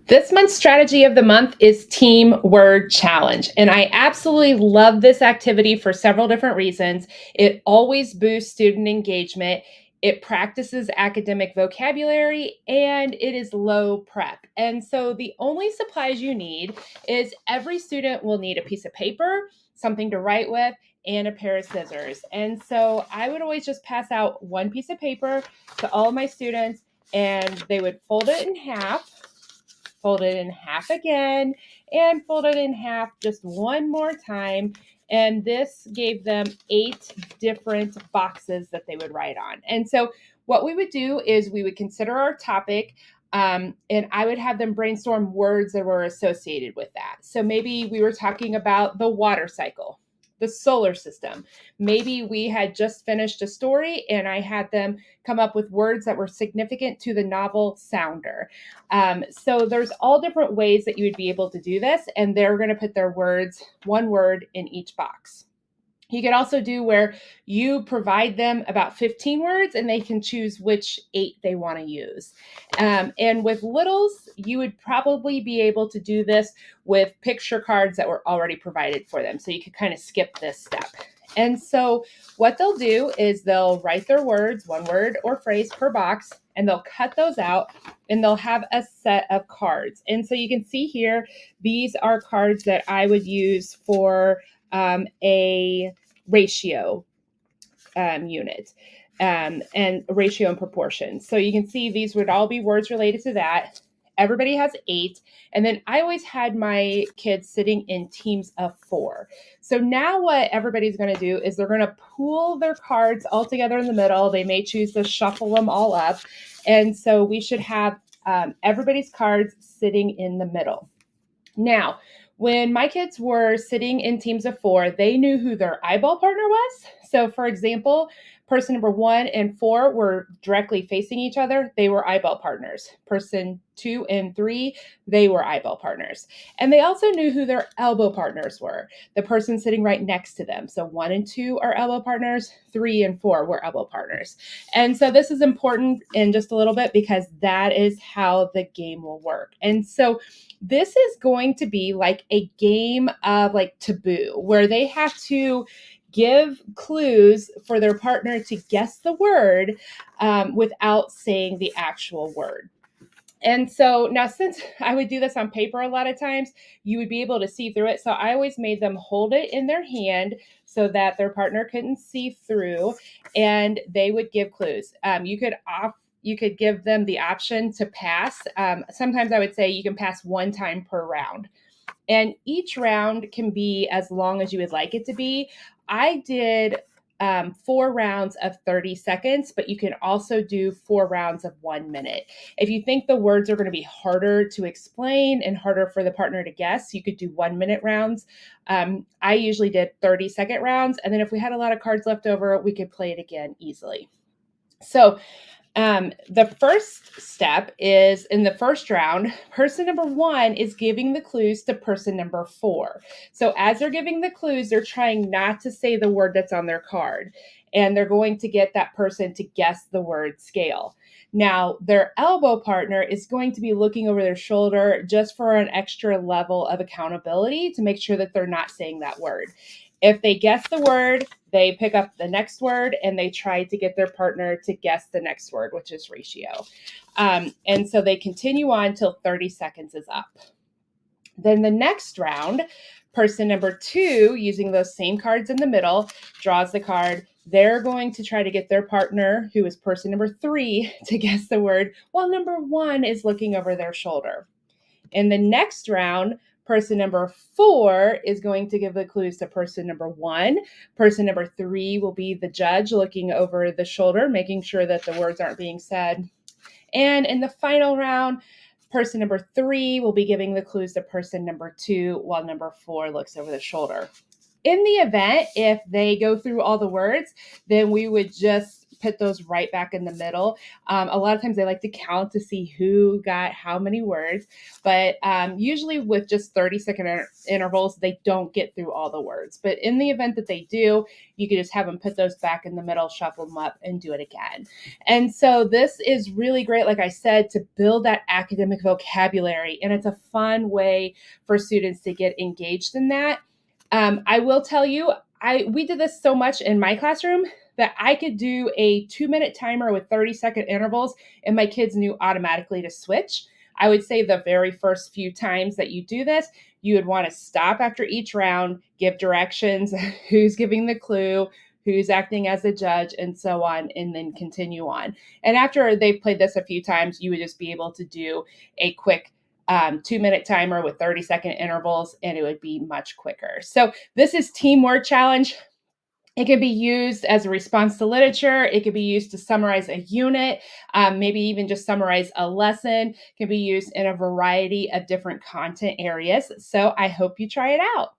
This month's strategy of the month is Team Word Challenge. And I absolutely love this activity for several different reasons. It always boosts student engagement. It practices academic vocabulary and it is low prep. And so the only supplies you need is every student will need a piece of paper, something to write with, and a pair of scissors. And so I would always just pass out one piece of paper to all of my students and they would fold it in half, fold it in half again, and fold it in half just one more time. And this gave them 8 different boxes that they would write on. And so what we would do is we would consider our topic, and I would have them brainstorm words that were associated with that. So maybe we were talking about the water cycle, the solar system. Maybe we had just finished a story and I had them come up with words that were significant to the novel Sounder. So there's all different ways that you would be able to do this, and they're going to put their words, one word in each box. You could also do where you provide them about 15 words and they can choose which 8 they want to use. And with littles, you would probably be able to do this with picture cards that were already provided for them. So you could kind of skip this step. And so what they'll do is they'll write their words, one word or phrase per box, and they'll cut those out and they'll have a set of cards. And so you can see here, these are cards that I would use for a ratio unit and ratio and proportion. So you can see these would all be words related to that. Everybody has 8. And then I always had my kids sitting in teams of 4. So now what everybody's going to do is they're going to pool their cards all together in the middle. They may choose to shuffle them all up. And so we should have everybody's cards sitting in the middle. Now, when my kids were sitting in teams of 4, they knew who their eyeball partner was. So, for example, person number 1 and 4 were directly facing each other. They were eyeball partners. Person 2 and 3, they were eyeball partners. And they also knew who their elbow partners were, the person sitting right next to them. So 1 and 2 are elbow partners, 3 and 4 were elbow partners. And so this is important in just a little bit because that is how the game will work. And so this is going to be like a game of like Taboo, where they have to give clues for their partner to guess the word without saying the actual word. And so now, since I would do this on paper a lot of times, you would be able to see through it. So I always made them hold it in their hand so that their partner couldn't see through, and they would give clues. You could give them the option to pass. Sometimes I would say you can pass one time per round. And each round can be as long as you would like it to be. I did 4 rounds of 30 seconds, but you can also do 4 rounds of 1 minute. If you think the words are going to be harder to explain and harder for the partner to guess, you could do 1 minute rounds. I usually did 30-second rounds. And then if we had a lot of cards left over, we could play it again easily. So the first step is in the first round, person number 1 is giving the clues to person number 4. So as they're giving the clues, they're trying not to say the word that's on their card, and they're going to get that person to guess the word scale. Now, their elbow partner is going to be looking over their shoulder just for an extra level of accountability to make sure that they're not saying that word. If they guess the word, they pick up the next word and they try to get their partner to guess the next word, which is ratio. And so they continue on till 30 seconds is up. Then the next round, person number 2, using those same cards in the middle, draws the card. They're going to try to get their partner, who is person number 3, to guess the word, while number 1 is looking over their shoulder. In the next round, person number 4 is going to give the clues to person number 1. Person number 3 will be the judge looking over the shoulder, making sure that the words aren't being said. And in the final round, person number 3 will be giving the clues to person number 2 while number 4 looks over the shoulder. In the event, if they go through all the words, then we would just put those right back in the middle. A lot of times they like to count to see who got how many words, but usually with just 30-second intervals, they don't get through all the words. But in the event that they do, you could just have them put those back in the middle, shuffle them up, and do it again. And so this is really great, like I said, to build that academic vocabulary. And it's a fun way for students to get engaged in that. I will tell you, we did this so much in my classroom that I could do a 2-minute timer with 30-second intervals, and my kids knew automatically to switch. I would say the very first few times that you do this, you would want to stop after each round, give directions, who's giving the clue, who's acting as a judge, and so on, and then continue on. And after they've played this a few times, you would just be able to do a quick 2-minute timer with 30-second intervals, and it would be much quicker. So this is Team Word Challenge. It can be used as a response to literature. It can be used to summarize a unit, maybe even just summarize a lesson. It can be used in a variety of different content areas. So I hope you try it out.